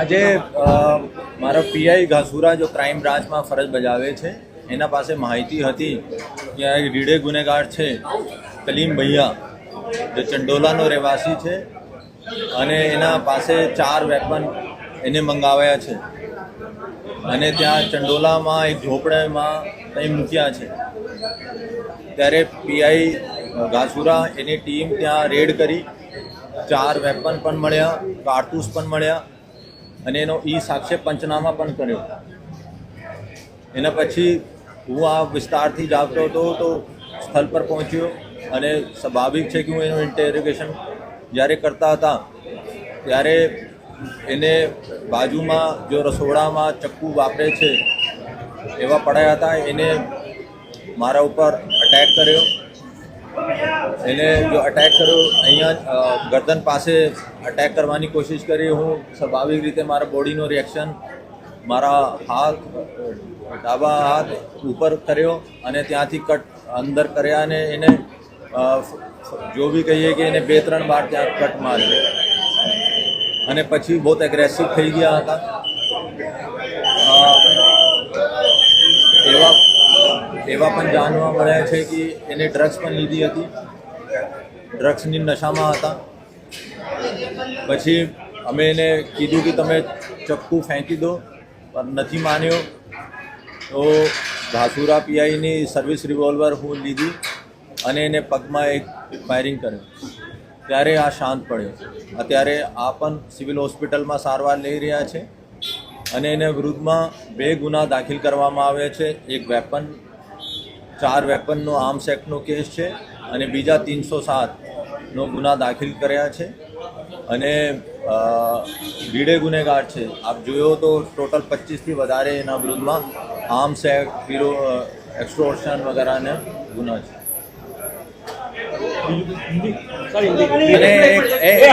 આજે મારો પીઆઈ ઘાસુરા જો ક્રાઇમ બ્રાન્ચમાં ફરજ બજાવે છે એના પાસે માહિતી હતી કે આ રીડે ગુનેગાર છે કલીમ ભૈયા જે ચંડોલાનો રહેવાસી છે અને એના પાસે 4 વેપન એને મંગાવ્યા છે અને ત્યાં ચંડોલામાં એક ઝોપડામાં કંઈ મૂક્યા છે ત્યારે પીઆઈ ઘાસુરા એની ટીમ ત્યાં રેડ કરી 4 વેપન પણ મળ્યા, કારતૂસ પણ મળ્યા અને એનો સાક્ષ્ય પંચનામા પણ કર્યો. એના પછી હું આ વિસ્તારથી જ આવતો હતો તો સ્થળ પર પહોંચ્યો અને સ્વાભાવિક છે કે હું એનું ઇન્ટેરોગેશન જ્યારે કરતા હતા ત્યારે એને બાજુમાં જો રસોડામાં ચક્કુ વાપરે છે એવા પડ્યા હતા. એને મારા ઉપર અટેક કર્યો. એને જો અટેક કર્યો અહીંયા ગરદન પાસે અટેક કરવાની કોશિશ કરી. હું સ્વાભાવિક રીતે મારા બોડીનો રિએક્શન મારા ડાબા હાથ ઉપર કર્યો અને ત્યાંથી કટ અંદર કર્યા અને એને જો બી કહીએ કે એને 2-3 વાર ત્યાં કટ માર્યો અને પછી બહુ એગ્રેસિવ થઈ ગયા હતા. એવા પણ જાણવા મળ્યા છે કે એને ડ્રગ્સ પણ લીધી હતી, ડ્રગ્સની નશામાં હતા. પછી અમે એને કીધું કે તમે ચક્કુ ફેંકી દો પણ નથી માન્યો. તો ઘાસુરા પીઆઈની સર્વિસ રિવોલ્વર હું લીધી અને એને પગમાં એક ફાયરિંગ કર્યો ત્યારે આ શાંત પડ્યો. અત્યારે આ પણ સિવિલ હોસ્પિટલમાં સારવાર લઈ રહ્યા છે અને એને વિરુદ્ધમાં 2 ગુના દાખલ કરવામાં આવ્યા છે. એક વેપન 4 વેપનનો આર્મ્સ એક્ટનો કેસ છે અને બીજા 307નો ગુના દાખલ કર્યા છે અને રીડે ગુનેગાર છે. આપ જોયો તો ટોટલ 25થી વધારે એના વિરુદ્ધમાં આર્મ્સ એક્ટ, એક્સટોર્શન વગેરેના ગુના છે. અને